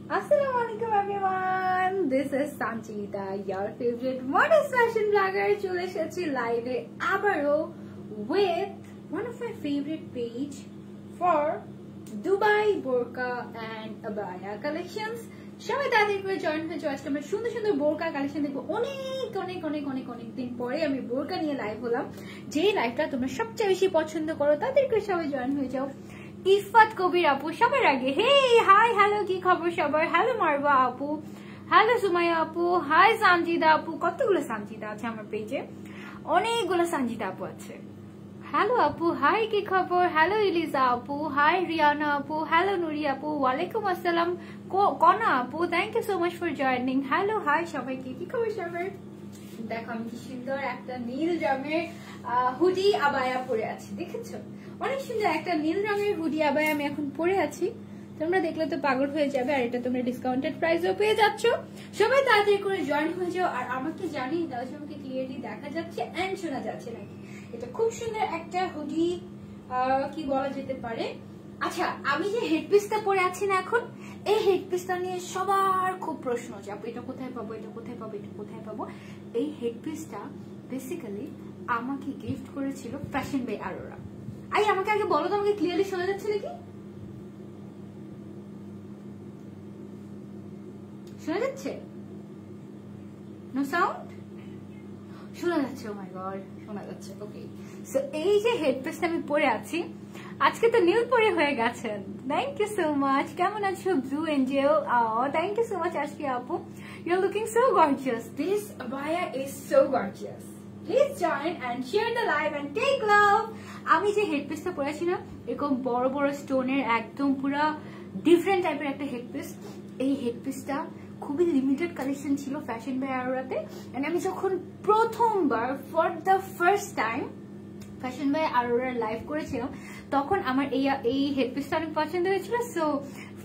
Assalamualaikum everyone. This is Sanjita, your favorite modest fashion blogger. চলে এসেছি লাইভে আবারো with one of my favorite page for Dubai burqa and abaya collections. সবাই তাদের করে join হয়েছে। আজকে আমরা সুন্দর সুন্দর বোরকা কালেকশন দেখবো। অনেক অনেক অনেক অনেক অনেক দিন পরে আমি বোরকা নিয়ে লাইভ হলাম। যে লাইভটা তোমরা সবচেয়ে বেশি পছন্দ করো তাদেরকে সবাই জয়েন হয়ে যাও। ইফাত কবির আপু সবার আগে হে হাই হ্যালো কি খবর সবার। হ্যালো মারবা আপু, হ্যালো সুমাইয়া আপু, হাই সানজিদা আপু। কতগুলো সানজিদা আছে আমার পেজে, অনেকগুলো সানজিদা আপু আছে। হ্যালো আপু, হাই কি খবর। হ্যালো ইলিজা আপু, হাই রিয়ানা আপু, হ্যালো নুরি আপু, ওয়ালাইকুম আসসালাম কনা আপু, thank you so much for joining. Hello hi সবাইকে, কি খবর সবার। দেখো আমি কি সুন্দর একটা নীল রঙের হুডি আবায়া পরে আছি, দেখেছো? অনেক সুন্দর একটা নীল রঙের হুডি আবায়া আমি এখন পরে আছি। তোমরা দেখলে তো পাগল হয়ে যাবে। আর এটা তোমরা ডিসকাউন্টেড প্রাইসেও পেয়ে যাচ্ছ। সবাই তাড়াতাড়ি করে জয়েন হয়ে যাও। আর আমাকে জানিয়ে দাও যে আমাকে ক্লিয়ারলি দেখা যাচ্ছে এন্ড শোনা যাচ্ছে নাকি। এটা খুব সুন্দর একটা হুডি, কি বলা যেতে পারে। আচ্ছা, আমি যে হেডপিসটা পরে আছি না এখন, এই হেডপিসটা নিয়ে সবার খুব প্রশ্ন যে আপু এটা কোথায় পাবো, এটা কোথায় পাবো, এটা কোথায় পাবো। এই হেডপিসটা বেসিক্যালি আমাকে গিফট করেছিল ফ্যাশন বাই আরোরা। আমাকে আগে বলো তো, আমাকে ক্লিয়ারলি শোনা যাচ্ছে নাকি? শোনা যাচ্ছে? No sound? শোনা যাচ্ছে? ও মাই গড, শোনা যাচ্ছে। ওকে, সো এই যে হেডপিসটা আমি পরে আছি, আজকে তো নীল পরে হয়ে গেছেন। Thank you so much. কেমন আছো blue angel? Thank you so much আজকে আপু, you are looking so gorgeous. This abaya is so gorgeous. Please join and share the live and take love. আমি যে হেডপিসটা পরেছি না, এরকম বড় বড় স্টোনের একদম পুরো ডিফারেন্ট টাইপের একটা হেডপিস। এই হেডপিসটা খুবই লিমিটেড কালেকশন ছিল ফ্যাশন বাই আরোরাতে। এন্ড আমি যখন প্রথমবার for the first time fashion by আরোরার লাইভ করেছিলাম, তখন আমার এই হেডপিসটা অনেক পছন্দ হয়েছিল। সো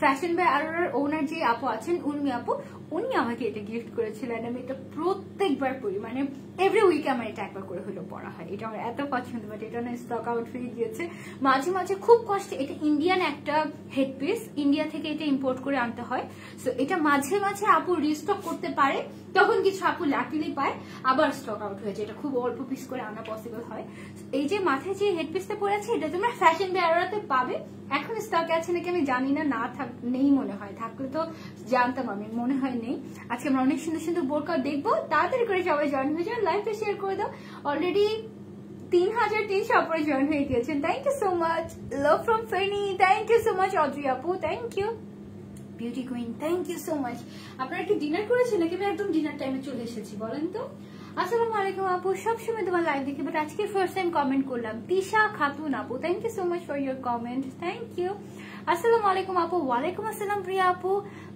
ফ্যাশন বাই আরোরার ওনার যে আপু আছেন, উর্মি আপু, উনি আমাকে এটা গিফট করেছিলেন। আমি এটা প্রত্যেকবার পরি, মানে এভরি উইকে আমার এটা একবার করে হলেও পরা হয়। এটা আমার এত পছন্দ, বাট এটা না স্টক আউট হয়ে গিয়েছে মাঝে মাঝে খুব কষ্টে। এটা ইন্ডিয়ান একটা হেডপিস, ইন্ডিয়া থেকে এটা ইম্পোর্ট করে আনতে হয়। সো এটা মাঝে মাঝে আপু রিস্টক করতে পারে, তখন কিছু আপু লাকিলি পায়, আবার স্টক আউট হয়েছে। এটা খুব অল্প পিস করে আনা পসিবল হয়। এই যে মাথায় যে হেডপিসটা পরে আছে, এটা তোমরা ফ্যাশন বাই আরোরাতে পাবে। এখন স্টকে আছে নাকি আমি জানি না, নেই মনে হয়, থাকলে তো জানতাম, আমি মনে হয় নেই। আজকে আমরা অনেক সুন্দর সুন্দর বোরকা দেখবো। তাড়াতাড়ি করে সবাই জয়েন হয়ে যাও, লাইভটা শেয়ার করে দাও। অলরেডি 3300 অপরে জয়েন হয়ে গিয়েছেন। Thank you so much. Love from Feni, thank you so much. Adri আপু, thank you. Beauty queen, thank you so much. আপনারা কি ডিনার করেছেন নাকি আমি একদম ডিনার টাইমে চলে এসেছি বলেন তো? আসসালামু আলাইকুম আপু, সবসময় তোমার লাইভ দেখি, বাট আজকে ফার্স্ট টাইম কমেন্ট করলাম। তিশা খাতুন আপু, thank you so much for your comment, thank you. আসসালামু আলাইকুম আপু। ওয়ালাইকুম আসসালাম প্রিয়া আপু।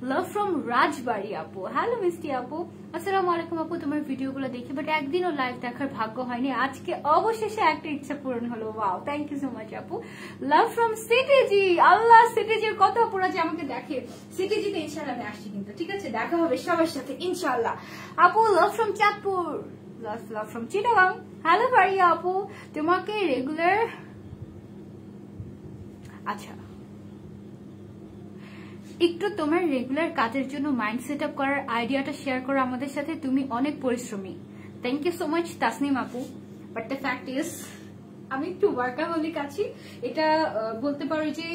লাভ ফ্রম রাজবাড়ি আপু, হ্যালো মিষ্টি আপু। আসসালামু আলাইকুম আপু, তোমার ভিডিওগুলো দেখি বাট একদিনও লাইভ দেখার ভাগ্য হয়নি। আজকে অবশেষে একটা ইচ্ছা পূরণ হলো। Wow, thank you so much আপু। Love from CTG. আল্লাহ, সিটিজির কত আপুরা যে আমাকে দেখে। সিটিজিতে ইনশাআল্লাহ আমি আসছি কিন্তু, ঠিক আছে? দেখা হবে সবার সাথে ইনশাআল্লাহ আপু। Love from Chandpur, love from Chittagong. Hello Faria আপু, তোমাকে রেগুলার, আচ্ছা একটু তোমার রেগুলার কাজের জন্য মাইন্ড সেট আপ করার আইডিয়াটা শেয়ার করো আমাদের সাথে। তুমি অনেক পরিশ্রমী। Thank you so much Tasnim আপু। বাট দ্য ফ্যাক্ট ইজ আমি একটু ওয়ার্কাহলিক আছি। এটা বলতে পারো যে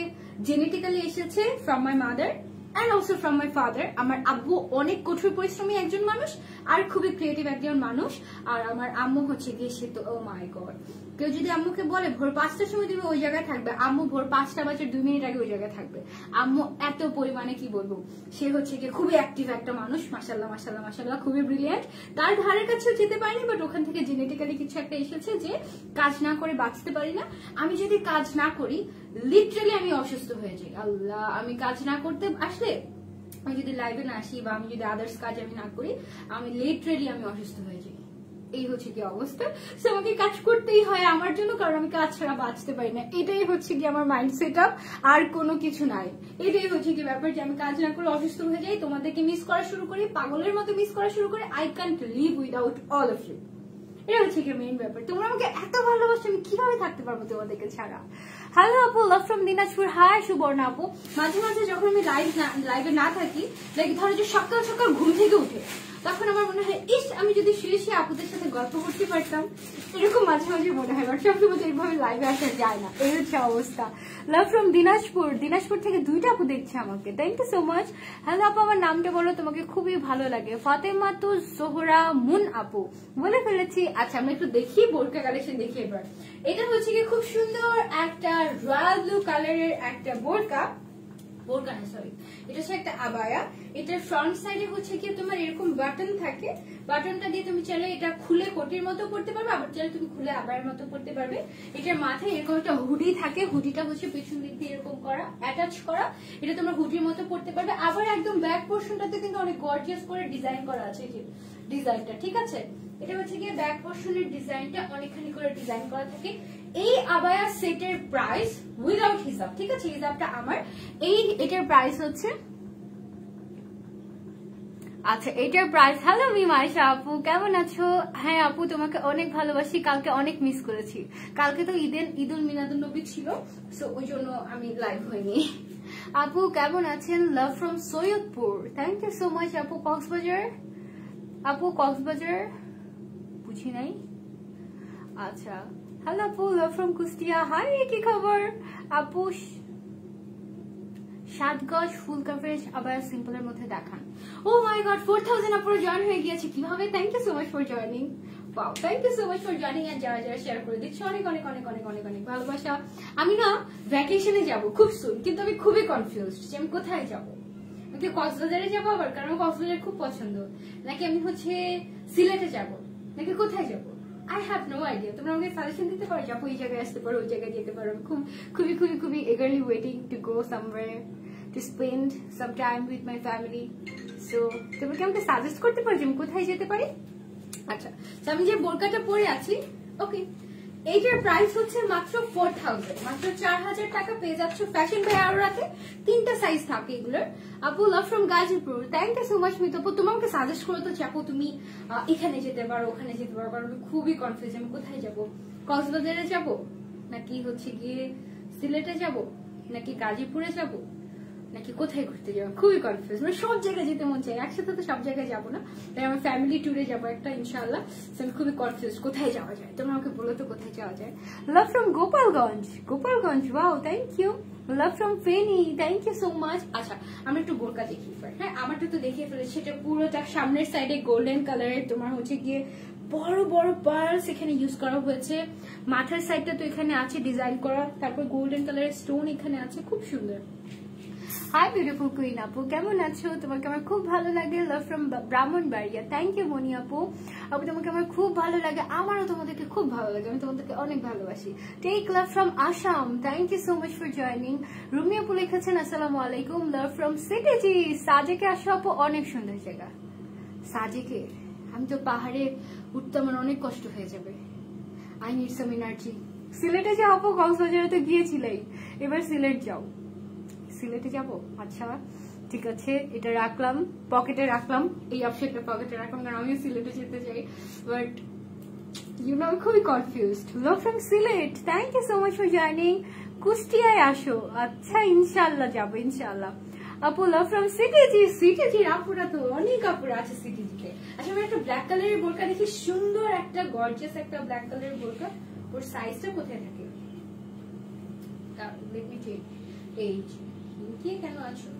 জেনেটিক্যালি এসেছে from my mother and also from my father. আমার আব্বু অনেক কঠোর পরিশ্রমী একজন মানুষ আর খুবই ক্রিয়েটিভ একজন মানুষ। আর আমার আম্মু হচ্ছে গিয়ে, সে তো ও মাই গড, কেউ যদি আম্মুকে বলে ভোর 5টার সময় তুমি ওই জায়গায় থাকবে, আম্মু ভোর 5টা বাজে 2 মিনিট আগে ওই জায়গায় থাকবে। আম্মু এত পরিমাণে কি বলবো, সে হচ্ছে গিয়ে খুবই অ্যাক্টিভ একটা মানুষ। মাশাল্লাহ মাশাল্লাহ মাশাল্লাহ, খুবই ব্রিলিয়ান্ট। তার ধারের কাছেও যেতে পারিনি, বাট ওখান থেকে জেনেটিক্যালি কিছু একটা এসেছে যে কাজ না করে বাঁচতে পারি না। আমি যদি কাজ না করি লিটারালি আমি অসুস্থ হয়ে যাই। আল্লাহ, আমি কাজ না করতে আসলে, আমি যদি লাইভে না আসি বা আমি যদি আদার্স কাজ আমি না করি, আমি লিটারালি আমি অসুস্থ হয়ে যাই। এই হচ্ছে কি অবস্থা। সো আমাকে কাজ করতেই হয় আমার জন্য, কারণ আমি কাজ ছাড়া বাঁচতে পারি না। এটাই হচ্ছে কি আমার মাইন্ড সেট আপ, আর কোনো কিছু নাই। এটাই হচ্ছে কি ব্যাপার যে আমি কাজ না করে অসুস্থ হয়ে যাই, তোমাদেরকে মিস করা শুরু করি, পাগলের মতো মিস করা শুরু করি। I can't live without all of you. এটা হচ্ছে কি মেইন ব্যাপার। তোমরা আমাকে এত ভালোবাসো, আমি কিভাবে থাকতে পারবো তোমাদেরকে ছাড়া? হ্যালো আপু, love from Dinajpur. Hi Subarna আপু। মাঝে মাঝে যখন আমি লাইভে না থাকি, লাইক ধরো যে সকাল সকাল ঘুম থেকে উঠে, তখন আমার মনে হয় ইস আমি যদি শুয়ে শুয়ে আপুদের সাথে গল্প করতে পারতাম, এরকম মাঝে মাঝে মনে হয়। বাট সবসময় এইভাবে লাইভে আসা যায় না, এই হচ্ছে অবস্থা। লাভ ফ্রম দিনাজপুর। দিনাজপুর থেকে 2টা আপু দেখছে আমাকে, thank you so much. Hello আপু, আমার নামটা বলো, তোমাকে খুবই ভালো লাগে। ফাতেমা তো জোহরা মুন আপু বলে ফেলেছি। আচ্ছা আমি একটু দেখি বোরকা কালেকশন দেখি এবার। এটা হচ্ছে কি খুব সুন্দর একটা রয়্যাল ব্লু কালারের একটা বোরকা না সরি, এটা হচ্ছে একটা আবায়া। এটার ফ্রন্ট সাইডে হচ্ছে কি তোমার এরকম বাটন থাকে, বাটনটা দিয়ে তুমি চাইলে এটা খুলে কোটির মতো পড়তে পারবে, আবার চাইলে তুমি খুলে আবায়ের মতো পড়তে পারবে। এটার মাথায় এরকম একটা হুডি থাকে, হুডিটা হচ্ছে পেছন দিক দিয়ে এরকম করা, অ্যাটাচ করা। এটা তোমরা হুডির মতো পড়তে পারবে। আবার একদম ব্যাক পোর্শনটাতে কিন্তু অনেক গর্জিয়াস করে ডিজাইন করা আছে, এই যে ডিজাইনটা, ঠিক আছে। এটা হচ্ছে গিয়ে ব্যাক পোর্শনের ডিজাইনটা অনেকখানি করে ডিজাইন করা থাকে। এই আবায়া সেটের প্রাইস উইদাউট হিসাব, ঠিক আছে, হিসাবটা আমার। এটার প্রাইস হচ্ছে, আচ্ছা এটার প্রাইস, হ্যালো মিমাইশা আপু কেমন আছো? হ্যাঁ আপু তোমাকে অনেক ভালোবাসি, কালকে অনেক মিস করেছি। কালকে তো ঈদুল মিলাদুন নবী ছিল, সো ওই জন্য আমি লাইভ হইনি। আপু কেমন আছেন? Love from Saidpur, thank you so much আপু। কক্সবাজার আপু, কক্সবাজার বুঝি নাই। আচ্ছা হ্যালো আপু, লাভ ফ্রম কুষ্টিয়া। হাই কি খবর আপু? 7 গজ ফুল কভারেজ আবার সিম্পলের মধ্যে দেখান। ও মাই গড, 4000 আপুর জয়েন হয়ে গিয়েছে কিভাবে? Thank you so much for joining. Wow, thank you so much for joining. আর যারা যারা শেয়ার করে দিচ্ছে অনেক অনেক অনেক অনেক অনেক অনেক ভালোবাসা। আমি না ভ্যাকেশনে যাব খুব সুন, কিন্তু আমি খুবই কনফিউজড যে আমি কোথায় যাব। আমি কক্সবাজারে যাবো আবার, কারণ কক্সবাজার খুব পছন্দ, নাকি আমি হচ্ছে সিলেটে যাব, নাকি কোথায় যাব। I have no idea. তোমরা আমাকে সাজেশন দিতে পারো যে আপু এই জায়গায় আসতে পারো, ওই জায়গায় যেতে পারো। আমি খুবই খুবই খুবই eagerly waiting to go somewhere to spend some time with my family. So তোমরা কি আমাকে সাজেস্ট করতে পারো যে আমি কোথায় যেতে পারি? আচ্ছা, আমি যে বোরকাটা পরে আছি, ওকে, এইটার প্রাইস হচ্ছে মাত্র 4000, মাত্র 4000 টাকা পেয়ে যাচ্ছ ফ্যাশন বাই আরোরাতে। 3টা সাইজ থাকে এগুলোর। আপু love from Gazipur, thank you so much Mit আপু। তোমাকে সাজেস্ট করে তো চাপো তুমি এখানে যেতে পারো, ওখানে যেতে পারো, কারণ আমি খুবই কনফিউজ আমি কোথায় যাব। কক্সবাজারে যাব, নাকি হচ্ছে গিয়ে সিলেটে যাব, নাকি গাজীপুরে যাব, নাকি কোথায় ঘুরতে যাবো, খুবই কনফিউজ। মানে সব জায়গায় যেতে মন চাই, একসাথে তো সব জায়গায় যাবো না, তাই আমার ফ্যামিলি ট্যুরে যাবো একটা ইনশাআল্লাহ। আমি খুবই কনফিউজ কোথায় যাওয়া যায়। তোমরা আমাকে বলো তো কোথায় যাওয়া যায়। Love from Gopalganj, Gopalganj, wow thank you. Love from Feni, thank you so much. আচ্ছা আমরা একটু বোরকা দেখি, হ্যাঁ আমারটা তো দেখিয়ে ফেলেছি। সেটা পুরোটা সামনের সাইডে গোল্ডেন কালারের, তোমার হচ্ছে গিয়ে বড় বড় পার্লস এখানে ইউজ করা হয়েছে। মাথার সাইডটা তো এখানে আছে ডিজাইন করা, তারপর গোল্ডেন কালারের স্টোন এখানে আছে, খুব সুন্দর। হাই বিউটিফুল কুইন আপু কেমন আছো? তোমাকে আমার খুব ভালো লাগে। Love from Brahmanbaria, thank you Moni আপু। আপু তোমাকে আমার খুব ভালো লাগে, আমারও তোমাদেরকে খুব ভালো লাগে, আমি তোমাদেরকে অনেক ভালোবাসি। Take love from Assam, thank you so much for joining. Rumi আপু লিখেছেন আসসালামু আলাইকুম। লাভ ফ্রম সিটিজি, সাজেকে আসো আপু, অনেক সুন্দর জায়গা সাজেকে। আমি তো পাহাড়ে উঠতে আমার অনেক কষ্ট হয়ে যাবে, আই নিড সাম এনার্জি। সিলেটে যাও আপু, কক্সবাজারে তো গিয়েছিলাই, এবার সিলেট যাও। সিলেটে যাব, আচ্ছা ঠিক আছে, এটা রাখলাম পকেটে, রাখলাম এই অপশনটা পকেটে রাখলাম, কারণ আমিও সিলেটে যেতে চাই, বাট ইউ নো আমি খুবই confused. Love from Sylhet, thank you so much for joining. কুষ্টিয়ায় আসো, আচ্ছা ইনশাল্লাহ যাবো ইনশাল্লাহ। আপু লাভ ফ্রম সিটিজি, সিটিজির আপুরা তো অনেক আপুরা আছে সিটিজিতে। আচ্ছা আমি একটা ব্ল্যাক কালারের বোরকা দেখি, সুন্দর একটা গর্জিয়াস একটা ব্ল্যাক কালারের বোরকা। ওর সাইজটা কোথায় থাকে? Let me check. এই কেন আছো?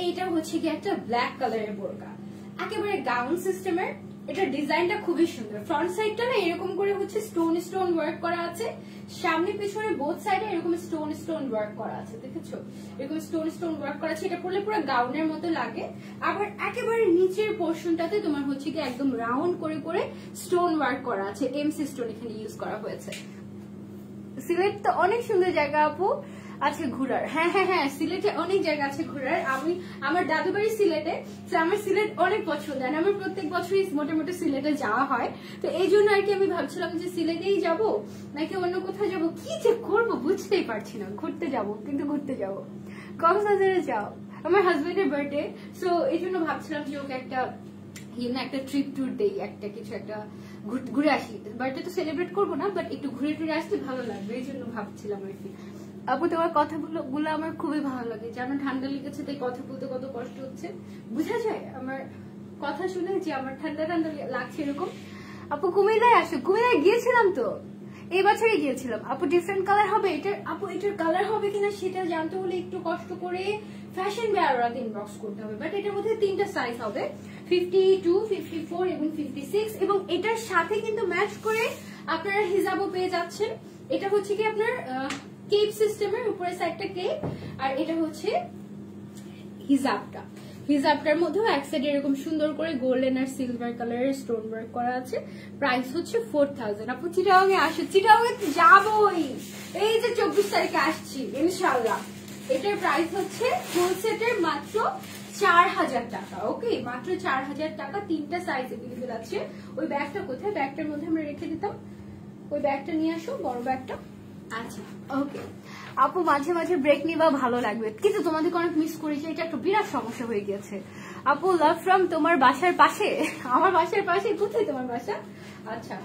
এইটা হচ্ছে কি একটা ব্ল্যাক কালারের বোরকা, একেবারে গাউন সিস্টেমের। এটা ডিজাইনটা খুবই সুন্দর। ফ্রন্ট সাইডটা না এরকম করে হচ্ছে স্টোন স্টোন ওয়ার্ক করা আছে, সামনে পিছনে বোথ সাইডে এরকম স্টোন স্টোন ওয়ার্ক করা আছে, দেখেছো এরকম স্টোন স্টোন ওয়ার্ক করা আছে। এটা পরলে পুরো গাউনের মতো লাগে। আবার একেবারে নিচের পোর্শনটাতে তোমার হচ্ছে কি একদম রাউন্ড করে করে স্টোন ওয়ার্ক করা আছে, এমসি স্টোন এখানে ইউজ করা হয়েছে। সিলেট তো অনেক সুন্দর জায়গা আপু আছে ঘোরার। হ্যাঁ হ্যাঁ হ্যাঁ, সিলেটে অনেক জায়গা আছে ঘোরার। আমার দাদু বাড়ি সিলেটে, আমার সিলেট অনেক পছন্দ, আর আমার প্রত্যেক বছরই মোটামুটি সিলেটে যাওয়া হয়। তো এই জন্য আর কি আমি ভাবছিলাম যে সিলেটেই যাব নাকি অন্য কোথাও যাব, কি যে করবো বুঝতেই পারছি না। ঘুরতে যাব, কিন্তু ঘুরতে যাব কক্সবাজারে যাও, আমার হাজবেন্ডের বার্থডে, সো এই জন্য ভাবছিলাম যে ওকে একটা ট্রিপ ট্যুর দেই, একটা কিছু একটা ঘুরে আসি, বার্থডে তো সেলিব্রেট করবো না, বাট একটু ঘুরে টুরে আসলে ভালো লাগবে, এই জন্য ভাবছিলাম আর কি। আপু তোমার কথাগুলো আমার খুবই ভালো লাগে, জানো ঠান্ডা লেগেছে তাই কথা বলতে কত কষ্ট হচ্ছে, বোঝা যায় আমার কথা শুনে যে আমার ঠান্ডা ঠান্ডা লাগছে এরকম। আপু কুমিল্লায় আসো, কুমিল্লায় গিয়েছিলাম তো, এই বছরই গিয়েছিলাম। আপু ডিফারেন্ট কালার হবে এটার, আপু এটার কালার হবে কিনা সেটা জানতে হলে একটু কষ্ট করে ফ্যাশন বেয়াররাতে ইনবক্স করতে হবে, বাট এটার মধ্যে 3টা সাইজ হবে, 52, 54 এবং 56, এবং এটার সাথে কিন্তু ম্যাচ করে আপনারা হিজাবও পেয়ে যাচ্ছেন। এটা হচ্ছে কি আপনার কেপ সিস্টেমের, উপরে সাইডটা কেপ, আর এটা হচ্ছে হিজাবটা। হিজাবটার মধ্যেও এক সাইডে এরকম সুন্দর করে গোল্ডেন আর সিলভার কালারের স্টোন ওয়ার্ক করা আছে। প্রাইস হচ্ছে 4000। আপু চিটাগাং এ আসো, চিটাগাং এ যাবোই, এই যে 24 তারিখে আসছি ইনশাআল্লাহ। এটার প্রাইস হচ্ছে ফুল সেটের মাত্র 4000 টাকা। ওকে, মাত্র 4000 টাকা। 3টা সাইজ अवेलेबल আছে। ওই ব্যাগটা কোথায়? ব্যাগটার মধ্যে আমরা রেখে দিতাম, ওই ব্যাগটা নিয়ে আসো, বড় ব্যাগটা। আচ্ছা ওকে আপু, মাঝে মাঝে ব্রেক নিবা, ভালো লাগবে, কিন্তু তোমাদেরকে অনেক মিস করেছি, এটা একটা বিরাট সমস্যা হয়ে গেছে। আপু লাভ ফ্রম তোমার বাসার পাশে। আমার বাসার পাশে? কোথায় তোমার বাসা? আচ্ছা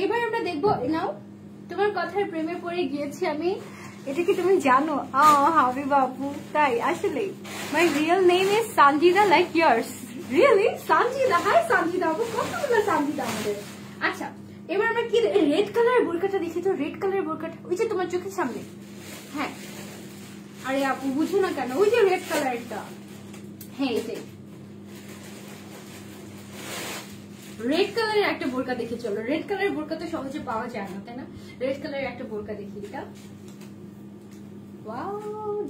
এবার আমরা দেখবো, নাও তোমার কথার প্রেমে পড়ে গিয়েছি আমি, এটা কি তুমি জানো? হাবিবা আপু, তাই? আসলে my real name is Sanjida, like years. Really? Sanjida? Hi Sanjida আপু, কত সুন্দর সানজিদা আমাদের। আচ্ছা এবার আমরা কি, রেড কালারের বোরকাটা দেখি তো, রেড কালারের বোরকাটা ওই যে তোমার চোখের সামনে। হ্যাঁ আরে আপু বুঝো না কেন, ওই যে রেড কালারটা, হ্যাঁ এটাই রেড কালারের একটা বোরকা দেখে চলো। রেড কালারের বোরকা তো সহজে পাওয়া যায় না, তাই না? রেড কালারের একটা বোরকা দেখি, এটা Wow,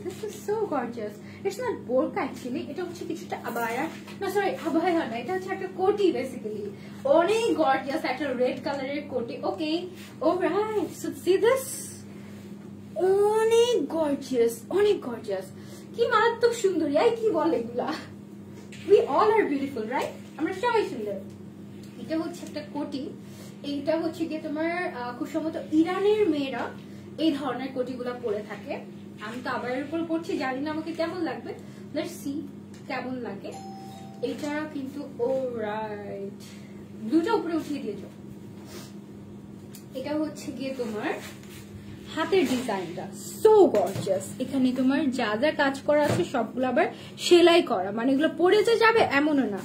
this is so gorgeous. It's not বোরকা actually, এটা হচ্ছে কিছুটা আবায়া, না সরি আবায়া না, এটা হচ্ছে একটা কোটি বেসিক্যালি, অনেক গর্জিয়াস একটা রেড কালারের কোটি। Okay alright, so C this, অনেক গর্জিয়াস, অনেক গর্জিয়াস, কি মারাত্মক সুন্দরী, আই কি বলে এগুলা, we all are beautiful, right? আমরা সবাই সুন্দর। এটা হচ্ছে একটা কোটি, এইটা হচ্ছে গিয়ে তোমার খুব সম্ভবত ইরানের মেয়েরা এই ধরনের কোটিগুলা পরে থাকে। আমি তো আবার উপর পড়ছি, জানি না আমাকে কেমন লাগবে, লেটস সি কেমন লাগে। এটা কিন্তু অলরাইট, ব্লুটা উপরে উঠিয়ে দিয়েছো। এটা হচ্ছে গিয়ে তোমার হাতের ডিজাইনটা সো গর্জিয়াস, এখানে তোমার যা যা কাজ করা আছে সবগুলো আবার সেলাই করা, মানে এগুলো পরে যে যাবে এমনও না।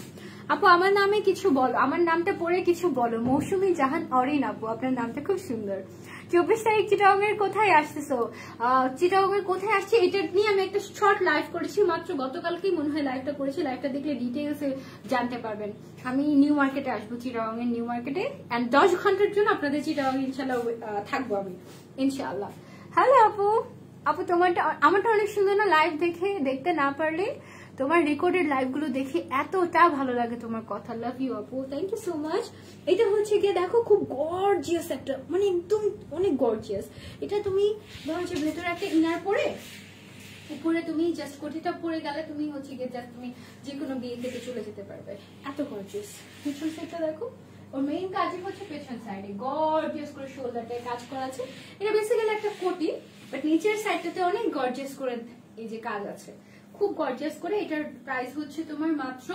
আপু আমার নামে কিছু বলো, আমার নামটা পরে কিছু বলো। মৌসুমী জাহান অরিন আপু, আপনার নামটা খুব সুন্দর। 24 তারিখ চিটাগাং এর কোথায় আসতেছো? চিটাগাং এর কোথায় আসছে এটা নিয়ে আমি একটা শর্ট লাইভ করেছি মাত্র, গতকালকেই মনে হয় লাইভটা করেছি। লাইভটা দেখলে ডিটেইলসে জানতে পারবেন। আমি নিউ মার্কেটে আসবো, চিটাগাং এর নিউ মার্কেটে, এন্ড 10 ঘন্টার জন্য আপনাদের চিটাগাং ইনশাআল্লাহ থাকবো আমি ইনশাআল্লাহ। হ্যালো আপু, আপু তোমারটা আমারটা অনেক সুন্দর না? লাইভ দেখতে না পারলে তোমার রেকর্ডেড লাইভ গুলো দেখে এতটা ভালো লাগে তোমার কথা। লাভ ইউ আপু, থ্যাংক ইউ সো মাচ। এটা হচ্ছে গিয়ে দেখো খুব গর্জিয়াস একটা, মানে একদম অনেক গর্জিয়াস। এটা তুমি ধরো যে ভেতরে একটা ইনার পরে উপরে তুমি জাস্ট কোটিটা পরে গেলে তুমি হচ্ছে গিয়ে জাস্ট তুমি যে কোনো বিয়ে থেকে চলে যেতে পারবে, এত গর্জিয়াস। পিছন সাইডটা দেখো, ওর মেইন কাজই হচ্ছে পেছন সাইডে গর্জিয়াস করে শোল্ডারটায় কাজ করা আছে। এটা বেসিক্যালি একটা কোটি, বাট নিচের সাইডটাতে অনেক গর্জিয়াস করে এই যে কাজ আছে, খুব গর্জিয়াস করে। এটার প্রাইস হচ্ছে তোমার মাত্র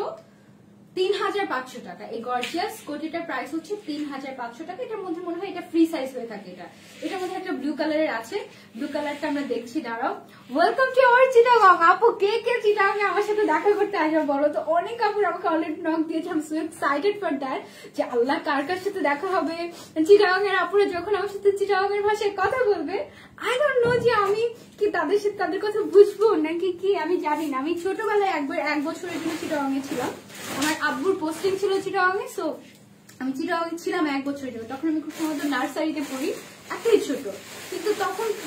3500 টাকা। এই গর্জিয়াস কোটিটার প্রাইস হচ্ছে 3500 টাকা। এটার মধ্যে মনে হয় এটা ফ্রি সাইজ হয়ে থাকে। এটার মধ্যে একটা ব্লু কালারের আছে, ব্লু কালারটা আমরা দেখছি, দাঁড়াও। Welcome to our Chittagong. আপু কে কে চিটাগং এ আমার সাথে দেখা করতে আসবে বলো তো? অনেক আপুর আমাকে অলরেডি নক দিয়েছে, আমি সো এক্সাইটেড ফর দ্যাট, যে আল্লাহ কার কার সাথে দেখা হবে। চিটাগং এর আপুরা যখন আমার সাথে চিটাগং এর ভাষায় কথা বলবে, আই ডোন্ট নো যে আমি কি তাদের সাথে তাদের কথা বুঝবো নাকি কি, আমি জানি না। আমি ছোটবেলায় এক বছরের জন্য চিটাগং এ ছিলাম, আমার আব্বুর পোস্টিং ছিল চিটাগং এ, সো আমি চিটাগং এ ছিলাম 1 বছরের জন্য। তখন আমি খুব সম্ভবত নার্সারিতে পড়ি, এতই ছোট, কিন্তু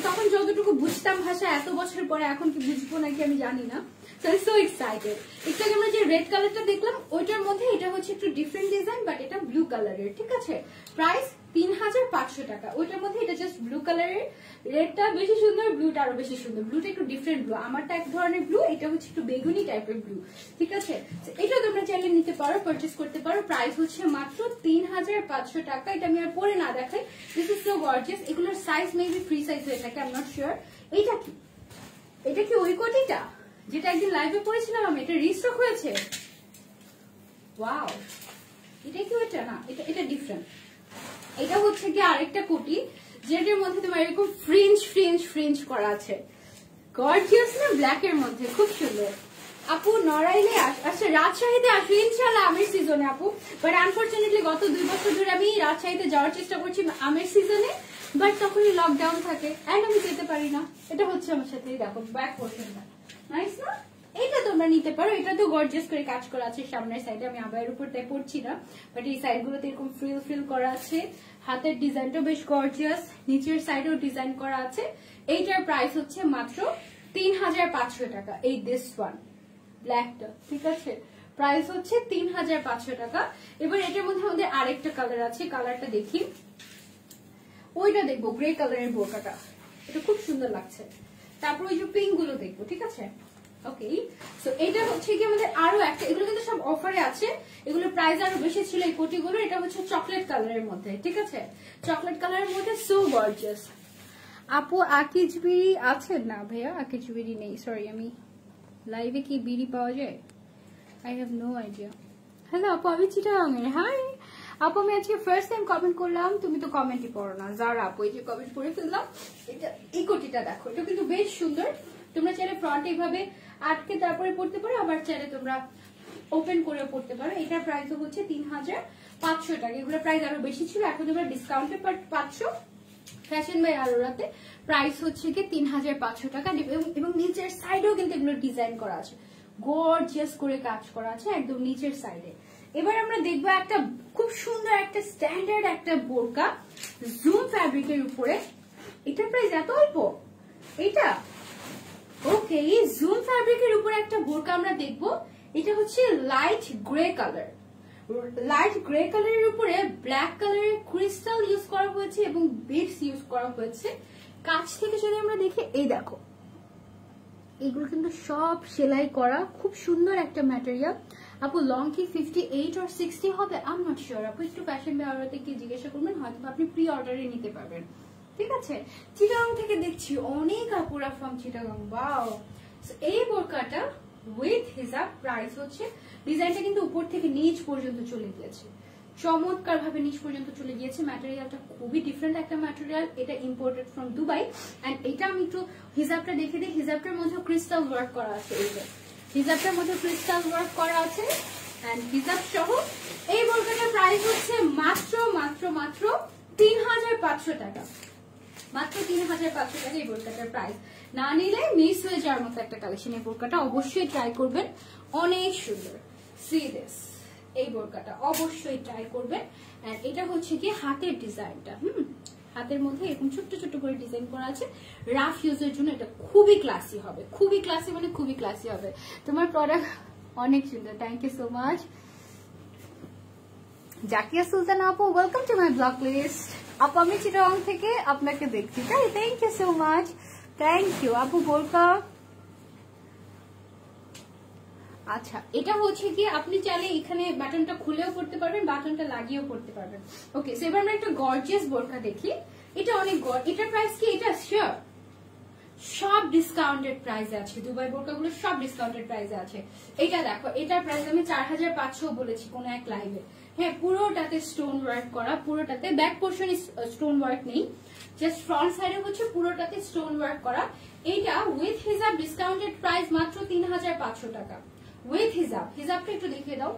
তখন যতটুকু বুঝতাম ভাষা, এত বছর পরে এখন কি বুঝবো নাকি আমি জানি না। So excited. একটু আগে আমরা যে রেড কালারটা দেখলাম ওইটার মধ্যে এটা হচ্ছে একটু ডিফারেন্ট ডিজাইন, বাট এটা ব্লু কালারের, ঠিক আছে? প্রাইস 3500 টাকা। ওইটার মধ্যে এটা জাস্ট ব্লু কালারের, রেডটা বেশি সুন্দর, ব্লুটা আরো বেশি সুন্দর। ব্লুটা একটু ডিফারেন্ট ব্লু, আমারটা এক ধরনের ব্লু, এটা হচ্ছে একটু বেগুনি টাইপের ব্লু, ঠিক আছে? এটা তোমরা চাইলে নিতে পারো, পারচেস করতে পারো। প্রাইস হচ্ছে মাত্র 3500 টাকা। এটা আমি আর পরে না দেখাই, দিস ইজ সো গর্জিয়াস। এগুলোর সাইজ মেবি ফ্রি সাইজ হয়ে থাকে, আই এম নট শিওর। এইটা কি, এটা কি ওই কোটিটা যেটা একদিন লাইভে পড়েছিলাম আমি? এটা রিস্টক হয়েছে, ওয়াও। এটা কি ওইটা না? এটা ডিফারেন্ট। এটা হচ্ছে কি আরেকটা কোটি যেটার মধ্যে তোমার এরকম ফ্রিঞ্জ ফ্রিঞ্জ ফ্রিঞ্জ করা আছে, গর্জিয়াস না, ব্ল্যাক এর মধ্যে খুব সুন্দর। আপু নড়াইলে আচ্ছা রাজশাহীতে আসো ইনশাআল্লাহ আমের সিজনে আপু, বাট আনফরচুনেটলি গত 2 বছর ধরে আমি রাজশাহীতে যাওয়ার চেষ্টা করছি আমের সিজনে, বাট তখনই লকডাউন থাকে এন্ড আমি যেতে পারি না। এটা হচ্ছে আমার সাথে, দেখো ব্যাক পোর্শনটা নাইস না, এটা তোমরা নিতে পারো। এটা তো গর্জিয়াস করে কাজ করা আছে সামনের সাইডে, আমি আবার উপর তাই পড়ছি না, বাট এই সাইড গুলোতে এরকম ফ্রিল ফ্রিল করা আছে। হাতের ডিজাইনটাও বেশ গর্জিয়াস, নিচের সাইডেও ডিজাইন করা আছে। এইটার প্রাইস হচ্ছে মাত্র 3500 টাকা। এই দিস ওয়ান ব্ল্যাকটা, ঠিক আছে, প্রাইস হচ্ছে 3500 টাকা। এবার এটার মধ্যে আমাদের আরেকটা কালার আছে, কালারটা দেখি, ওইটা দেখবো, গ্রে কালারের বোরকাটা, এটা খুব সুন্দর লাগছে। তারপর ওই যে পিঙ্ক গুলো দেখবো, ঠিক আছে। ওকে, সো এটা হচ্ছে কি আমাদের আরো একটা, এগুলো কিন্তু সব অফারে আছে, এগুলোর প্রাইস আরো বেশি ছিল এই কোটিগুলো। এটা হচ্ছে চকলেট কালারের মধ্যে, ঠিক আছে, চকলেট কালারের মধ্যে, সো গর্জিয়াস। আপু আকিজ বিড়ি আছে না ভাইয়া? আকিজ বিড়ি নেই, সরি। আমি লাইভে কি বিড়ি পাওয়া যায়? I have no idea. Hello আপু, আমি চিটাগাংয়ের। হাই আপু, আমি আজকে ফার্স্ট টাইম কমেন্ট করলাম, তুমি তো কমেন্টই পড়ো না। যারা আপু এই যে কমেন্ট পড়ে ফেললাম, এটা এই কোটিটা দেখো, এটা কিন্তু বেশ সুন্দর। তোমরা চাইলে ফ্রন্ট এইভাবে আটকে তারপরে পড়তে পারো, আবার চাইলে তোমরা ওপেন করে পড়তে পারো। এটার প্রাইস হচ্ছে 3500 টাকা। এগুলোর প্রাইস আরো বেশি ছিল, এখন তোমরা ডিসকাউন্টে পাচ্ছ ফ্যাশন বাই আরোরাতে। প্রাইস হচ্ছে কি 3500 টাকা, এবং নিচের সাইডেও কিন্তু এগুলো ডিজাইন করা আছে, গর্জিয়াস করে কাজ করা আছে একদম নিচের সাইডে। এবার আমরা দেখবো একটা খুব সুন্দর একটা স্ট্যান্ডার্ড একটা বোরকা জুম ফ্যাব্রিকের উপরে। এটার প্রাইস এত অল্প, এটা ওকে। জুম ফ্যাব্রিকের উপরে একটা বোরকা আমরা দেখবো, এটা হচ্ছে light grey colour. Light grey কালারের উপরে ব্ল্যাক কালারের ক্রিস্টাল ইউজ করা হয়েছে এবং বিডস ইউজ করা হয়েছে। কাছ থেকে যদি আমরা দেখি, এই দেখো, এগুলো কিন্তু সব সেলাই করা, খুব সুন্দর একটা ম্যাটেরিয়াল। আপু লং কি 58 or 60 হবে? আই এম নট শিওর আপু, একটু ফ্যাশন বাই আরোরাতে গিয়ে জিজ্ঞাসা করবেন, হয়তো আপনি প্রি অর্ডারে নিতে পারবেন, ঠিক আছে। চিটাগাং থেকে দেখছি অনেক আপুরা ফ্রম চিটাগাং। ওয়াও, এই বোরকাটা উইথ হিজাব, প্রাইস হচ্ছে, ডিজাইনটা কিন্তু উপর থেকে নিচ পর্যন্ত চলে গিয়েছে, চমৎকার ভাবে নিচ পর্যন্ত চলে গিয়েছে। ম্যাটেরিয়ালটা খুবই ডিফারেন্ট একটা ম্যাটেরিয়াল, এটা ইম্পোর্টেড ফ্রম দুবাই। এন্ড এটা আমি একটু হিজাবটা দেখে দিই, হিজাবটার মধ্যে ক্রিস্টাল ওয়ার্ক করা আছে, এইটা হিজাবটার মধ্যে ক্রিস্টাল ওয়ার্ক করা আছে এন্ড হিজাব সহ। এই বোরকাটার প্রাইস হচ্ছে মাত্র মাত্র মাত্র 3500 টাকা, মাত্র 3500 টাকা এই বোরকাটার প্রাইস। না নিলে মিস হয়ে যাওয়ার মতো একটা কালেকশন। এই বোরকাটা অবশ্যই ট্রাই করবেন, অনেক সুন্দর। সি দিস, এই বোরকাটা অবশ্যই ট্রাই করবেন। এন্ড এটা হচ্ছে কি হাতের ডিজাইনটা, হাতের মধ্যে এরকম ছোট্ট ছোট্ট করে ডিজাইন করা আছে। রাফ ইউজের জন্য এটা খুবই ক্লাসি হবে, খুবই ক্লাসি, মানে খুবই ক্লাসি হবে। তোমার প্রোডাক্ট অনেক সুন্দর, thank you so much. Zakia Sultana আপু, welcome to my blog list. আপু আমি চিটাগাং থেকে আপনাকে দেখছি, তাই thank you so much, thank you আপু। বোরকা আচ্ছা, এটা হচ্ছে কি আপনি চাইলে এখানে বাটনটা খুলেও পড়তে পারবেন, বাটনটা লাগিয়েও পড়তে পারবেন। ওকে, সো এবার আমরা একটা গর্জিয়াস বোরকা দেখি। এটা অনেক এটার প্রাইস কি? এটা শিওর সব ডিসকাউন্টেড প্রাইসে আছে, দুবাই বোরকাগুলো সব ডিসকাউন্টেড প্রাইসে আছে। এটা দেখো, এটার প্রাইস আমি 4500 বলেছি কোন এক লাইভে। হ্যাঁ, পুরোটাতে স্টোন ওয়ার্ক করা, পুরোটাতে ব্যাক পোর্শনে স্টোন ওয়ার্ক নেই, জাস্ট ফ্রন্ট সাইডে হচ্ছে পুরোটাতে স্টোন ওয়ার্ক করা। এইটা উইথ হিজাব ডিসকাউন্টেড প্রাইস মাত্র 3500 টাকা উইথ হিজাব। হিজাবটা একটু দেখিয়ে দাও।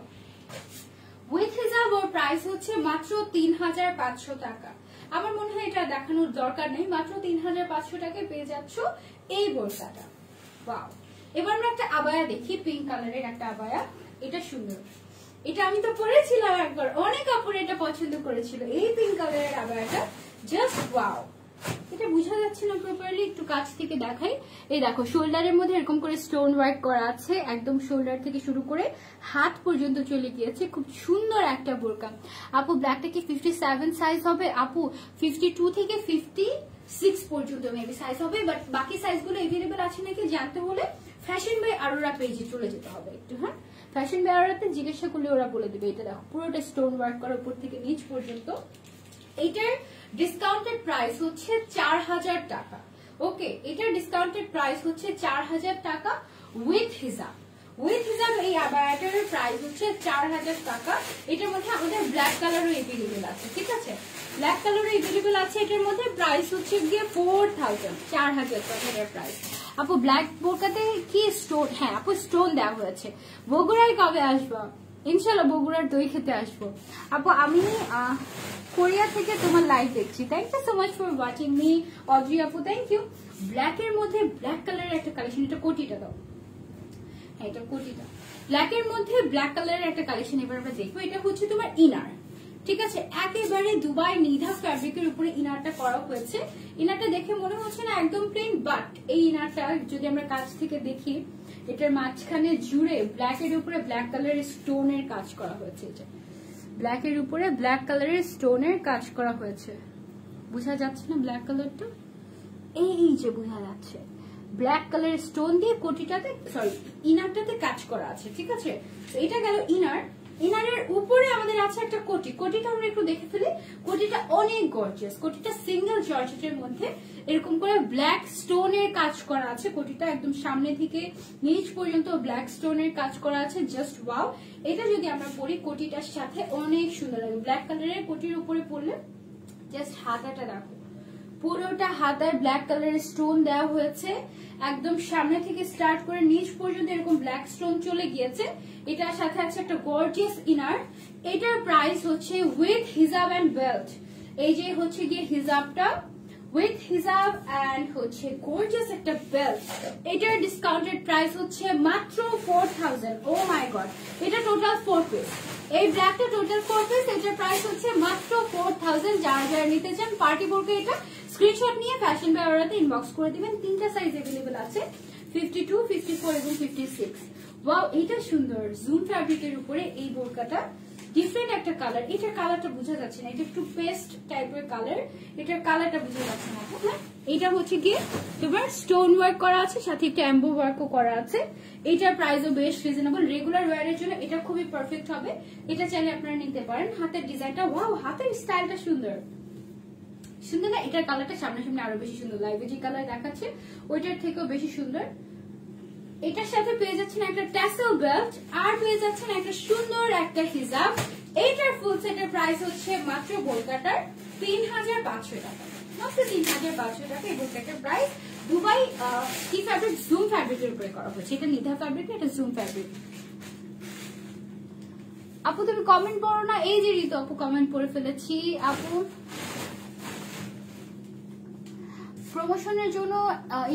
উইথ হিজাব ওর প্রাইস হচ্ছে মাত্র 3500 টাকা। আমার মনে হয় এটা দেখানোর দরকার নেই, মাত্র 3500 টাকায় পেয়ে যাচ্ছ এই বোরকাটা। ওয়াও, এবার আমরা একটা আবায়া দেখি, পিঙ্ক কালারের একটা আবায়া। এটা সুন্দর, এটা আমি তো পরেছিলাম একবার, অনেক কাপড় এটা পছন্দ করেছিল, এই পিঙ্ক কালারের আবায়াটা জাস্ট ওয়াও। এটা বোঝা যাচ্ছে না প্রপারলি, একটু কাছ থেকে দেখাই। এই দেখো, শোল্ডারের মধ্যে এরকম করে স্টোন ওয়ার্ক করা আছে, একদম শোল্ডার থেকে শুরু করে হাত পর্যন্ত চলে গিয়েছে, খুব সুন্দর একটা বোরকা। আপু ব্ল্যাকটা কি 57 সাইজ হবে? আপু 52 থেকে 56 পর্যন্ত মেবি সাইজ হবে, বাট বাকি সাইজগুলো এভেলেবেল আছে নাকি জানতে হলে ফ্যাশন বাই আরোরা পেজে চলে যেতে হবে একটু। হ্যাঁ, ফ্যাশন বাই আরোরাতে জিজ্ঞাসা করলে ওরা বলে দেবে। এটা দেখো, পুরোটা স্টোন ওয়ার্ক করা উপর থেকে নিচ পর্যন্ত। এইটার ডিসকাউন্টেড প্রাইস হচ্ছে 4000 টাকা। ওকে, এটার ডিসকাউন্টেড প্রাইস হচ্ছে 4000 টাকা উইথ হিজাব। উইথ হিজাব এই আবায়াটার প্রাইস হচ্ছে 4000 টাকা। এটার মধ্যে আমাদের ব্ল্যাক কালারও এভেলেবেল আছে, ঠিক আছে, ব্ল্যাক কালারও এভেলেবেল আছে। এটার মধ্যে প্রাইস হচ্ছে গিয়ে 4000, 4000 টাকার প্রাইস। আপু ব্ল্যাক বোরকাতে কি স্টোন? হ্যাঁ আপু স্টোন দেওয়া হয়েছে। বগুড়ায় কবে আসবা? ইনশাল্লাহ বগুড়ার দই খেতে আসবো। আপু আমি কোরিয়া থেকে তোমার লাইভ দেখছি। Thank you so much for watching me Adri আপু, থ্যাংক ইউ। ব্ল্যাক এর মধ্যে ব্ল্যাক কালারের একটা কালেকশন, এটা কোটিটা দাও, হ্যাঁ এটা কোটিটা। ব্ল্যাক এর মধ্যে ব্ল্যাক কালারের একটা কালেকশন এবার আমরা দেখবো। এটা হচ্ছে তোমার ইনার, ঠিক আছে, একেবারে দুবাই নিধা ফ্যাব্রিকের উপরে ইনারটা করা হয়েছে। ইনারটা দেখে মনে হচ্ছে না একদম প্লেন, বাট এই ইনারটা যদি আমরা কাছ থেকে দেখি, এটার মাঝখানে জুড়ে ব্ল্যাক এর উপরে ব্ল্যাক কালারের স্টোনের কাজ করা হয়েছে। এটা ব্ল্যাক এর উপরে ব্ল্যাক কালারের স্টোনের কাজ করা হয়েছে, বোঝা যাচ্ছে না ব্ল্যাক কালারটা? এই যে বোঝা যাচ্ছে, ব্ল্যাক কালারের স্টোন দিয়ে কোটিটাতে, সরি ইনারটাতে কাজ করা আছে, ঠিক আছে। এটা গেল ইনার। ইনারের উপরে আমাদের আছে একটা কোটি। কোটিটা আমরা একটু দেখে ফেলি। কোটিটা অনেক গর্জিয়াস। কোটিটা সিঙ্গেল জর্জেটের মধ্যে এরকম করে ব্ল্যাক স্টোনের কাজ করা আছে। কোটিটা একদম সামনে থেকে নিচ পর্যন্ত ব্ল্যাক স্টোনের কাজ করা আছে, জাস্ট ওয়াও। এটা যদি আমরা পরি কোটিটার সাথে অনেক সুন্দর লাগে। ব্ল্যাক কালারের কোটির উপরে পরলে জাস্ট হাতাটা রাখো, পুরোটা হাতার ব্ল্যাক কালারের স্টোন দেওয়া হয়েছে। একদম সামনে থেকে স্টার্ট করে নিচ পর্যন্ত এরকম ব্ল্যাক স্টোন চলে গিয়েছে। এটার সাথে আছে একটা গর্জিয়াস ইনার। এটার প্রাইস হচ্ছে উইথ হিজাব এন্ড বেল্ট। এই যে হচ্ছে গিয়ে হিজাবটা উইথ হিজাব এন্ড হচ্ছে গর্জিয়াস একটা বেল্ট। এটার ডিসকাউন্টেড প্রাইস হচ্ছে মাত্র 4000। ও মাই গড, এটা টোটাল 4 পিস। এই ব্ল্যাকটা টোটাল 4 পিস। এটার প্রাইস হচ্ছে মাত্র 4000। যারা যারা নিতে চান পার্টি বোরকা এটা স্ক্রিনশট নিয়ে ফ্যাশন বাই অর্ডারতে ইনবক্স করে দিবেন। 3টা সাইজ अवेलेबल আছে, 52, 54 এবং 56। ওয়াও এটা সুন্দর জুম ফ্যাব্রিকের উপরে এই বোরকাটা, ডিফারেন্ট একটা কালার। এটার কালারটা বোঝা যাচ্ছে না, এটা একটু পেস্ট টাইপের কালার। এটার কালারটা বোঝা যাচ্ছে না। হ্যাঁ এটা হচ্ছে গিয়ে তোমার স্টোন ওয়ার্ক করা আছে, সাথে একটা এমবো ওয়ার্কও করা আছে। এটার প্রাইসও বেশ রিজনেবল। রেগুলার ওয়্যারের জন্য এটা খুবই পারফেক্ট হবে। এটা চাইলে আপনারা নিতে পারেন। হাতের ডিজাইনটা ওয়াও, হাতের স্টাইলটা সুন্দর সুন্দর না? এটার কালারটা সামনে সামনে আরো বেশি সুন্দর। লাইভে যে কালার দেখাচ্ছে ওইটার থেকেও বেশি সুন্দর। এটার সাথে পেয়ে যাচ্ছেন একটা ট্যাসেল বেল্ট, আর পেয়ে যাচ্ছেন একটা সুন্দর একটা হিজাব। এইটার ফুল সেটের প্রাইস হচ্ছে মাত্র বোরকাটার 3500 টাকা, মাত্র 3500 টাকা। এই বোরকাটার প্রাইস দুবাই কি ফ্যাব্রিক, জুম ফ্যাব্রিকের উপরে করা হয়েছে। এটা নিধা ফ্যাব্রিক, এটা জুম ফ্যাব্রিক। আপু তুমি কমেন্ট পড়ো না? এই যে ঋতু আপু কমেন্ট পড়ে ফেলেছি। আপু প্রমোশনের জন্য